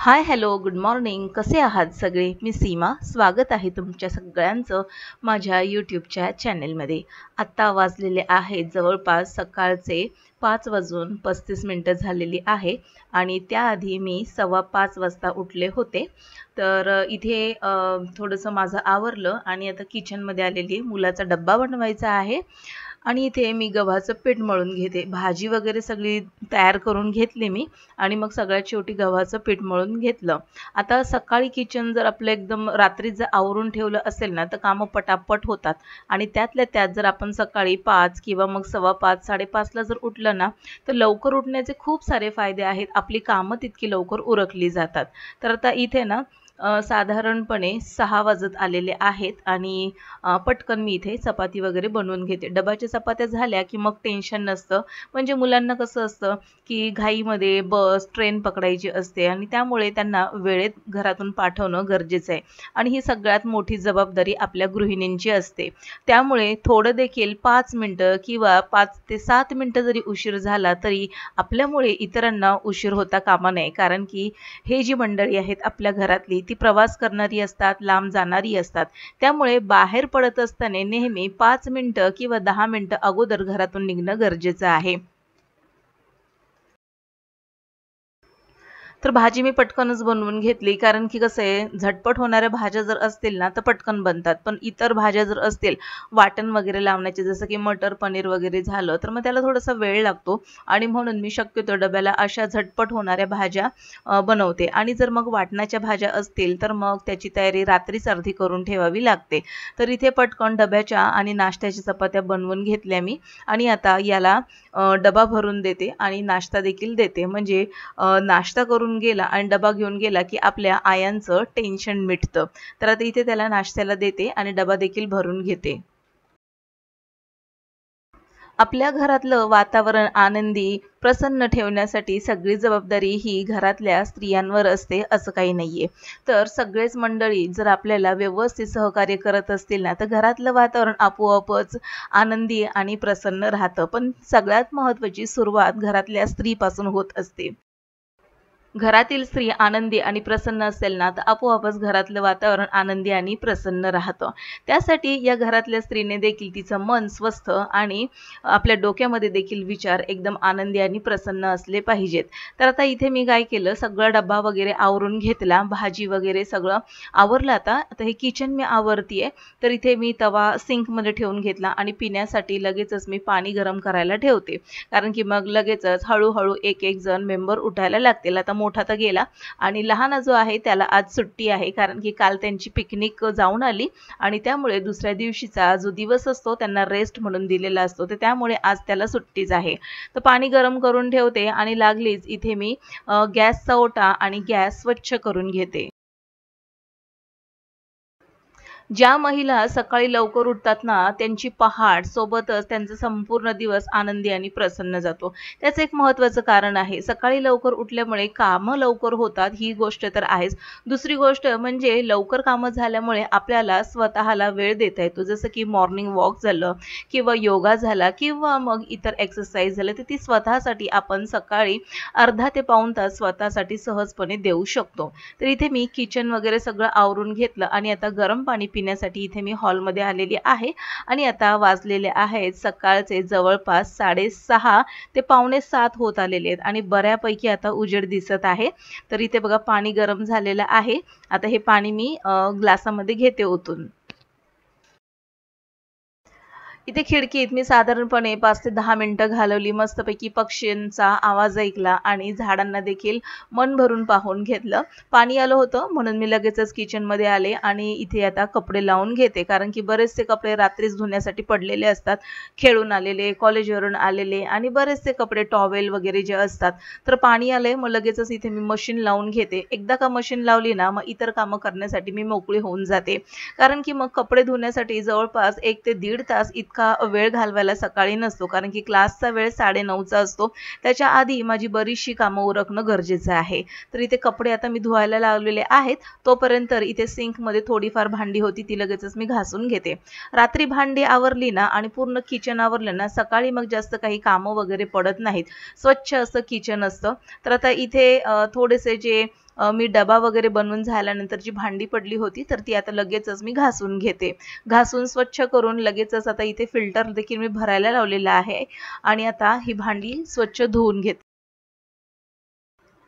Hi hello good morning. कसे आहात सगळे? मी सीमा. स्वागत आहे तुमच्या सगळ्यांचं माझ्या यूट्यूबच्या चॅनेलमध्ये. आत्ता वाजलेले आहेत जवळपास सकाळचे 5:35 झालेली आहे आणि त्याआधी मी 5:15 वाजता उठले होते. तर इथे थोडंसं माझं आवरलं आणि आता किचनमध्ये आलेली. मुलाचा डब्बा बनवायचा आहे आणि इथे मी गव्हाचं पीठ मळून घेते. भाजी वगैरे सगळी तयार करून घेतली मी आणि मग सगळ्यात शेवटी गव्हाचं पीठ मळून घेतलं. आता सकाळी किचन जर आपलं एकदम रात्री जर आवरून ठेवलं असेल ना तर कामं पटापट होतात आणि त्यातल्या त्यात जर आपण सकाळी 5 किंवा मग 5:15 5:30ला जर उठलं ना तर लवकर उठण्याचे खूप सारे फायदे आहेत. आपली कामं तितकी लवकर उरकली जातात. तर आता इथे ना साधारणपणे 6 वाजत आलेले आहेत आणि पटकन मी इथे चपाती वगैरे बनवून घेते. डब्याच्या चपात्या झाल्या की मग टेन्शन नसतं. म्हणजे मुलांना कसं असतं की घाईमध्ये बस ट्रेन पकडायची असते आणि त्यामुळे त्यांना वेळेत घरातून पाठवणं गरजेचं आहे आणि ही सगळ्यात मोठी जबाबदारी आपल्या गृहिणींची असते. त्यामुळे थोडं देखील 5 मिनिटं किंवा 5 ते 7 मिनिटं जरी उशीर झाला तरी आपल्यामुळे इतरांना उशीर होता कामा नये. कारण की हे जी मंडळी आहेत आपल्या घरातली ती प्रवास करणारी असतात, लांब जाणारी असतात. त्यामुळे बाहेर पडत असताना नेहमी 5 मिनिटं किंवा 10 मिनिटं अगोदर घरातून निघणं गरजेचं आहे. तर भाजी मी पटकनच बनवून घेतली कारण की कसं आहे झटपट होणाऱ्या भाज्या जर असतील ना तर पटकन बनतात. पण इतर भाज्या जर असतील वाटण वगैरे लावण्याचे जसं की मटर पनीर वगैरे झालं तर मग त्याला थोडासा वेळ लागतो आणि म्हणून मी शक्यतो डब्याला अशा झटपट होणाऱ्या भाज्या बनवते. आणि जर मग वाटणाच्या भाज्या असतील तर मग त्याची तयारी रात्रीच अर्धी करून ठेवावी लागते. तर इथे पटकन डब्याच्या आणि नाश्त्याच्या चपात्या बनवून घेतल्या मी आणि आता याला डबा भरून देते आणि नाश्ता देखील देते. म्हणजे नाश्ता करून गेला आणि डबा घेऊन गेला की आपल्या आयांचं टेन्शन मिटतं. तर आता इथे त्याला नाश्त्याला देते आणि डबा देखील भरून घेते. आपल्या घरातलं वातावरण आनंदी, प्रसन्न ठेवण्यासाठी सगळी जबाबदारी ही घरातल्या स्त्रियांवर असते असं काही नाहीये. तर सगळेच मंडळी जर आपल्याला व्यवस्थित सहकार्य करत असतील ना तर घरातलं वातावरण आपोआपच आनंदी आणि प्रसन्न राहतं. पण सगळ्यात महत्त्वाची सुरुवात घरातल्या स्त्रीपासून होत असते. घरातील स्त्री आनंदी आणि प्रसन्न असेल ना तर आपोआपच घरातलं वातावरण आनंदी आणि प्रसन्न राहतं. त्यासाठी या घरातल्या स्त्रीने देखील तिचं मन स्वस्थ आणि आपल्या डोक्यामध्ये देखील विचार एकदम आनंदी आणि प्रसन्न असले पाहिजेत. तर आता इथे मी काय केलं, सगळा डब्बा वगैरे आवरून घेतला, भाजी वगैरे सगळं आवरलं. आता आता हे किचन मी आवरतीये. तर इथे मी तवा सिंकमध्ये ठेवून घेतला आणि पिण्यासाठी लगेचच मी पाणी गरम करायला ठेवते. कारण की मग लगेचच हळूहळू एक एक जण मेंबर उठायला लागतील. आता मोठा तर गेला आणि लहान जो आहे त्याला आज सुट्टी आहे कारण की काल त्यांची पिकनिक जाऊन आली आणि त्यामुळे दुसऱ्या दिवशीचा जो दिवस असतो त्यांना रेस्ट म्हणून दिलेला असतो. तर त्यामुळे आज त्याला सुट्टीच आहे. तर पाणी गरम करून ठेवते आणि लागलीच इथे मी गॅसचा ओटा आणि गॅस स्वच्छ करून घेते. ज्या महिला सकाळी लवकर उठतात ना त्यांची पहाट सोबतच त्यांचा संपूर्ण दिवस आनंदी आणि प्रसन्न जातो. त्याचं एक महत्त्वाचं कारण आहे. सकाळी लवकर उठल्यामुळे कामं लवकर होतात ही गोष्ट तर आहेच. दुसरी गोष्ट म्हणजे लवकर कामं झाल्यामुळे आपल्याला स्वतःला वेळ देता येतो. जसं की मॉर्निंग वॉक झालं किंवा योगा झाला किंवा मग इतर एक्सरसाइज झालं तर ती स्वतःसाठी आपण सकाळी अर्धा ते पाऊण तास स्वतःसाठी सहजपणे देऊ शकतो. तर इथे मी किचन वगैरे सगळं आवरून घेतलं आणि आता गरम पाणी पिण्यासाठी इथे मी हॉलमध्ये आलेली आहे आणि आता वाजलेले आहेत सकाळचे जवळपास 6:30 ते पावणे 7 होत आलेले आहेत आणि बऱ्यापैकी आता उजेड दिसत आहे. तर इथे बघा पाणी गरम झालेलं आहे. आता हे पाणी मी ग्लासामध्ये घेते ओतून. इथे खिडकीत मी साधारणपणे 5 ते 10 मिनिटं घालवली. मस्तपैकी पक्ष्यांचा आवाज ऐकला आणि झाडांना देखील मन भरून पाहून घेतलं. पाणी आलं होतं म्हणून मी लगेचच किचनमध्ये आले आणि इथे आता कपडे लावून घेते. कारण की बरेचसे कपडे रात्रीच धुण्यासाठी पडलेले असतात. खेळून आलेले, कॉलेजवरून आलेले आणि बरेचसे कपडे टॉवेल वगैरे जे असतात. तर पाणी आलंय मग लगेचच इथे मी मशीन लावून घेते. एकदा का मशीन लावली ना मग इतर कामं करण्यासाठी मी मोकळी होऊन जाते. कारण की मग कपडे धुण्यासाठी जवळपास 1 ते 1.5 तास इतका वेळ घालवायला सकाळी नसतो. कारण की क्लासचा वेळ 9:30चा असतो. त्याच्या आधी माझी बरीचशी कामं उरकणं गरजेचं आहे. तर इथे कपडे आता मी धुवायला लावलेले आहेत. तोपर्यंत इथे सिंकमध्ये थोडीफार भांडी होती ती लगेचच मी घासून घेते. रात्री भांडी आवरली ना आणि पूर्ण किचन आवरलं ना सकाळी मग जास्त काही कामं वगैरे पडत नाहीत. स्वच्छ असं किचन असतं. तर आता इथे थोडेसे जे मी डबा वगैरे बनवून झाल्यानंतर जी भांडी पडली होती तर ती आता लगेचच मी घासून घेते। घासून स्वच्छ करून लगेचच आता इथे फिल्टर देखील मी भरायला लावलेला आहे आणि आता ही भांडी स्वच्छ धुवून घेते।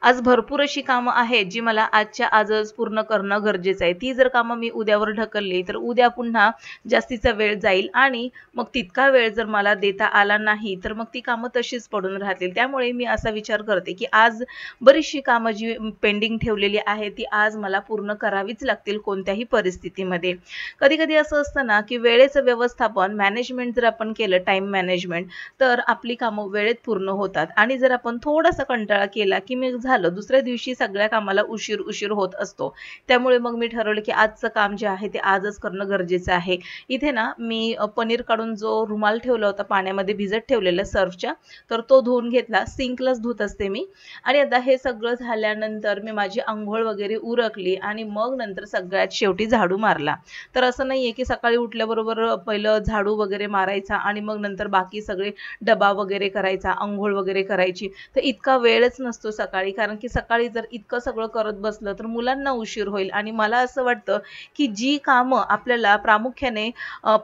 आज भरपूर अशी कामं आहेत जी मला आजच्या आजच पूर्ण करणं गरजेचं आहे। ती जर कामं मी उद्यावर ढकलली तर उद्या पुन्हा जास्तीचा वेळ जाईल आणि मग तितका वेळ जर मला देता आला नाही तर मग ती कामं तशीच पडून राहतील। त्यामुळे मी असा विचार करते की आज बरीचशी कामं जी पेंडिंग ठेवलेली आहे ती आज मला पूर्ण करावीच लागतील कोणत्याही परिस्थितीमध्ये। कधी-कधी असं असतं ना की वेळेचं व्यवस्थापन मॅनेजमेंट जर आपण केलं टाईम मॅनेजमेंट तर आपली कामं वेळेत पूर्ण होतात आणि जर आपण थोडासा कंटाळा केला की मी झालं दुसऱ्या दिवशी सगळ्या कामाला उशीर होत असतो। त्यामुळे मग मी ठरवलं की आजचं काम जे आहे ते आजच करणं गरजेचं आहे। इथे ना मी पनीर काढून जो रुमाल ठेवला होता पाण्यामध्ये भिजत ठेवलेला सर्फच्या तर तो धुवून घेतला, सिंकलाच धुत असते मी। आणि आता हे सगळं झाल्यानंतर मी माझी अंघोळ वगैरे उरकली आणि मग नंतर सगळ्यात शेवटी झाडू मारला। तर असं नाहीये की सकाळी उठल्याबरोबर पहिलं झाडू वगैरे मारायचा आणि मग नंतर बाकी सगळे डबा वगैरे करायचा, अंघोळ वगैरे करायची, तर इतका वेळच नसतो सकाळी। कारण की सकाळी जर इतकं सगळं करत बसलं तर मुलांना उशीर होईल आणि मला असं वाटतं की जी कामं आपल्याला प्रामुख्याने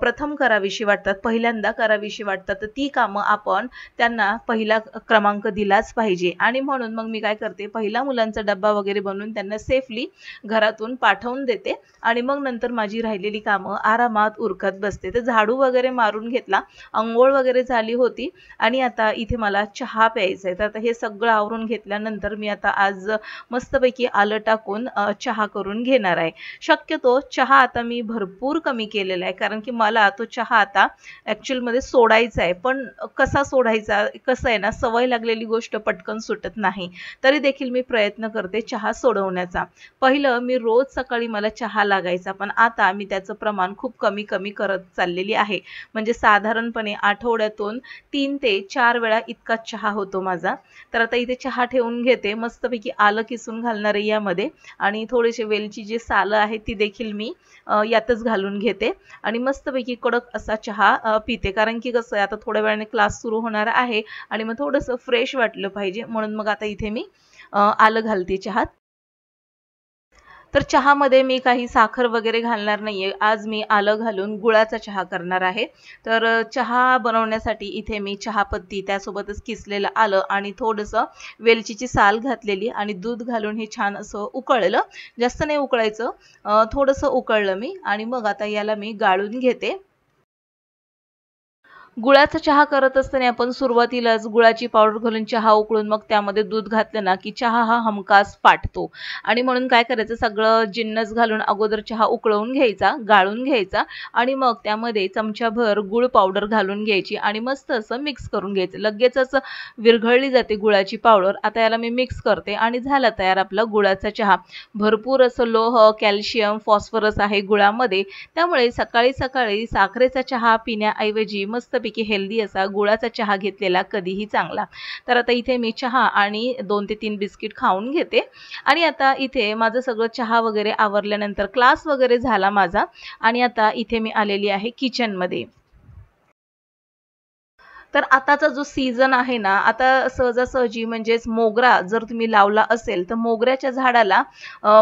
प्रथम करावीशी वाटतात, पहिल्यांदा करावीशी वाटतात, तर ती कामं आपण त्यांना पहिला क्रमांक दिलाच पाहिजे। आणि म्हणून मग मी काय करते, पहिला मुलांचा डब्बा वगैरे बनवून त्यांना सेफली घरातून पाठवून देते आणि मग नंतर माझी राहिलेली कामं आरामात उरकत बसते। तर झाडू वगैरे मारून घेतला, अंघोळ वगैरे झाली होती आणि आता इथे मला चहा प्यायचा आहे। तर आता हे सगळं आवरून घेतल्यानंतर मी आता आज मस्तपैकी आलं टाकून चहा करून घेणार आहे। शक्यतो चहा आता मी भरपूर कमी केलेला आहे कारण की मला तो चहा आता ॲक्चुअल मध्ये सोडायचा आहे, पण कसा सोडायचा, कसं आहे ना, सवय लागलेली गोष्ट पटकन सुटत नाही। तरी देखील मी प्रयत्न करते चहा सोडवण्याचा। पहिलं मी रोज सकाळी मला चहा लागायचा, पण आता मी त्याचं प्रमाण खूप कमी करत चाललेली आहे। म्हणजे साधारणपणे आठवड्यातून 3 ते 4 वेळा इतका चहा होतो माझा। तर आता इथे चहा ठेवून घेते, मस्तपैकी आलं किसून घालणार आहे यामध्ये आणि थोडेसे वेलची जी सालं आहेत ती देखील मी यातच घालून घेते आणि मस्तपैकी कडक असा चहा पिते। कारण की कसं आहे, आता थोड्या वेळाने क्लास सुरू होणार आहे आणि मग थोडंसं फ्रेश वाटलं पाहिजे म्हणून मग आता इथे मी आलं घालते चहात। तर चहामध्ये मी काही साखर वगैरे घालणार नाहीये, आज मी आलं घालून गुळाचा चहा करणार आहे। तर चहा बनवण्यासाठी इथे मी चहापत्ती, त्यासोबतच किसलेलं आलं आणि थोडंसं वेलचीची साल घातलेली आणि दूध घालून हे छान असं उकळलं, जास्त नाही उकळायचं, थोडंसं उकळलं मी आणि मग आता याला मी गाळून घेते। गुळाचा चहा करत असताना आपण सुरुवातीलाच गुळाची पावडर घालून चहा उकळून मग त्यामध्ये दूध घातलं ना की चहा हा हमखास फाटतो आणि म्हणून काय करायचं, सगळं जिन्नस घालून अगोदर चहा उकळवून घ्यायचा, गाळून घ्यायचा आणि मग त्यामध्ये चमचाभर गुळ पावडर घालून घ्यायची आणि मस्त असं मिक्स करून घ्यायचं। लगेचच विरघळली जाते गुळाची पावडर। आता याला मी मिक्स करते आणि झाला तयार आपला गुळाचा चहा। भरपूर असं लोह, कॅल्शियम, फॉस्फरस आहे गुळामध्ये, त्यामुळे सकाळी सकाळी साखरेचा चहा पिण्याऐवजी मस्तपैकी हेल्दी असा गुळाचा चहा घेतलेला कधीही चांगला। तर आता इथे मी चहा आणि 2 ते 3 बिस्किट खाऊन घेते आणि आता इथे माझं सगळं चहा वगैरे आवरल्यानंतर क्लास वगैरे झाला माझा आणि आता इथे मी आलेली आहे किचनमध्ये। तर आताचा जो सीझन आहे ना, आता सहजासहजी म्हणजेच मोगरा जर तुम्ही लावला असेल तर मोगऱ्याच्या झाडाला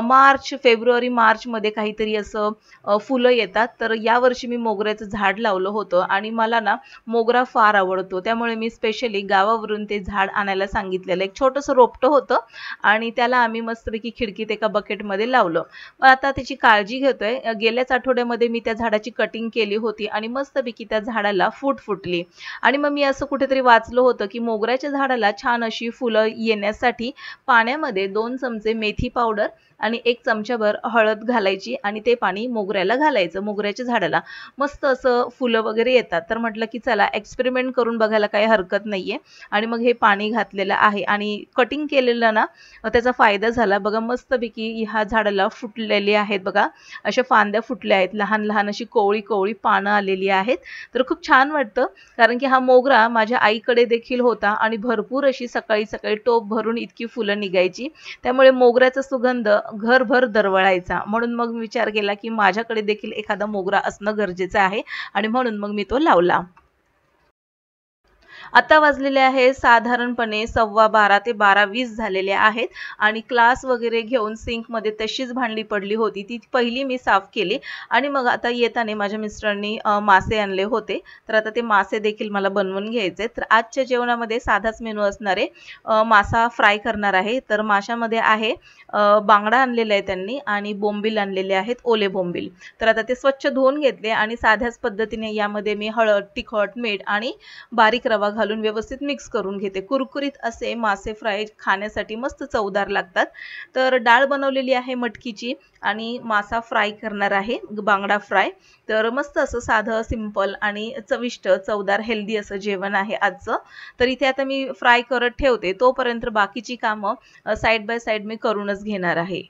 मार्च, फेब्रुवारी, मार्चमध्ये काहीतरी असं फुलं येतात। तर यावर्षी मी मोगऱ्याचं झाड लावलं होतं आणि मला ना मोगरा फार आवडतो, त्यामुळे मी स्पेशली गावावरून ते झाड आणायला सांगितलेलं। एक छोटंसं रोपटं होतं आणि त्याला आम्ही मस्तपैकी खिडकीत एका बकेटमध्ये लावलं। मग आता त्याची काळजी घेतोय। गेल्याच आठवड्यामध्ये मी त्या झाडाची कटिंग केली होती आणि मस्तपैकी त्या झाडाला फुटली आणि मग मी असं कुठेतरी वाचलं होतं की मोगऱ्याच्या झाडाला छान अशी फुलं येण्यासाठी पाण्यामध्ये 2 चमचे मेथी पावडर आणि 1 चमचाभर हळद घालायची आणि ते पाणी मोगऱ्याला घालायचं, मोगऱ्याच्या झाडाला मस्त असं फुलं वगैरे येतात। तर म्हटलं की चला एक्सपेरिमेंट करून बघायला काही हरकत नाहीये आणि मग हे पाणी घातलेलं आहे आणि कटिंग केलेलं ना त्याचा फायदा झाला बघा। मस्तपैकी ह्या झाडाला फुटलेले आहेत बघा, अशा फांद्या फुटल्या आहेत, लहान लहान अशी कोवळी पानं आलेली आहेत। तर खूप छान वाटतं कारण की हा मोगरा माझ्या आईकडे देखील होता आणि भरपूर अशी सकाळी सकाळी टोप भरून इतकी फुलं निघायची, त्यामुळे मोगऱ्याचा सुगंध घरभर दरवळायचा। म्हणून मग विचार केला की माझ्याकडे देखील एखादा मोगरा असणं गरजेचं आहे आणि म्हणून मग मी तो लावला। आता वाजलेले आहे साधारणपणे 11:15 ते 12:20 झालेले आहेत आणि क्लास वगैरे घेऊन सिंकमध्ये तशीच भांडी पडली होती, ती पहिली मी साफ केली आणि मग आता येताना माझ्या मिस्टरांनी मासे आणले होते, तर आता ते मासे देखील मला बनवून घ्यायचे. तर आजच्या जेवणामध्ये साधाच मेनू असणार आहे. मासा फ्राय करणार आहे. तर माशामध्ये आहे बांगडा आणलेला आहे त्यांनी आणि बोंबील आणलेले आहेत, ओले बोंबील. तर आता ते स्वच्छ धुवून घेतले आणि साध्याच पद्धतीने यामध्ये मी हळद, तिखट, मीठ आणि बारीक रवा घालून व्यवस्थित मिक्स करून घेते. कुरकुरीत असे मासे फ्राय खाण्यासाठी मस्त चवदार लागतात. तर डाळ बनवलेली आहे मटकीची आणि मासा फ्राय करणार आहे, बांगडा फ्राय. तर मस्त असं साधं सिंपल आणि चविष्ट चवदार हेल्दी असं जेवण आहे आजचं. तर इथे आता मी फ्राय करत ठेवते, तोपर्यंत बाकीची कामं साइड बाय साइड मी करूनच घेणार आहे.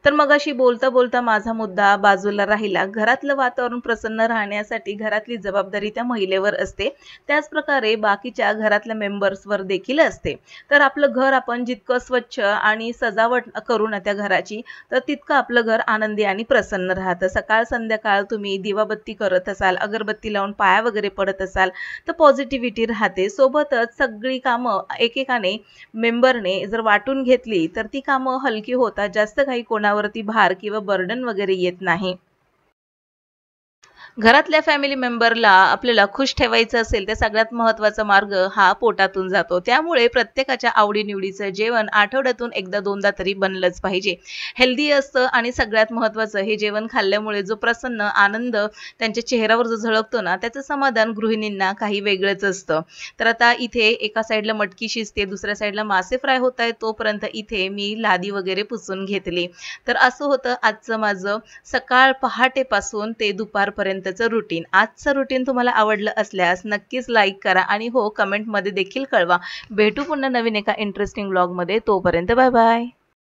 तर मगाशी बोलता बोलता माझा मुद्दा बाजूला राहिला. घरातलं वातावरण प्रसन्न राहण्यासाठी घरातली जबाबदारी त्या महिलेवर असते, त्याच प्रकारे बाकीच्या घरातल्या मेंबर्सवर देखील असते. तर आपलं घर आपण जितकं स्वच्छ आणि सजावट करू ना त्या घराची, तर तितकं आपलं घर आनंदी आणि प्रसन्न राहतं. सकाळ संध्याकाळ तुम्ही दिवाबत्ती करत असाल, अगरबत्ती लावून पाया वगैरे पडत असाल, तर पॉझिटिव्हिटी राहते. सोबतच सगळी कामं एकेकाने मेंबरने जर वाटून घेतली, तर ती कामं हलकी होतात. जास्त काही कोणावरती भार किंवा बर्डन वगैरे येत नाही. घरातल्या फॅमिली मेंबरला आपल्याला खुश ठेवायचं असेल तर सगळ्यात महत्त्वाचा मार्ग हा पोटातून जातो. त्यामुळे प्रत्येकाच्या आवडीनिवडीचं जेवण आठवड्यातून एकदा दोनदा तरी बनलंच पाहिजे. हेल्दी असतं आणि सगळ्यात महत्त्वाचं हे जेवण खाल्ल्यामुळे जो प्रसन्न आनंद त्यांच्या चेहऱ्यावर जो झळकतो ना, त्याचं समाधान गृहिणींना काही वेगळंच असतं. तर आता इथे एका साईडला मटकी शिजते, दुसऱ्या साईडला मासे फ्राय होत आहेत, तोपर्यंत इथे मी लादी वगैरे पुसून घेतली. तर असं होतं आजचं माझं सकाळ पहाटेपासून ते दुपारपर्यंतचं रुटीन. आजचं रुटीन तुम्हाला आवडलं असल्यास नक्कीच लाईक करा आणि हो कमेंटमध्ये देखील कळवा. भेटू पुन्हा नवीन एका इंटरेस्टिंग व्लॉगमध्ये. तोपर्यंत बाय बाय.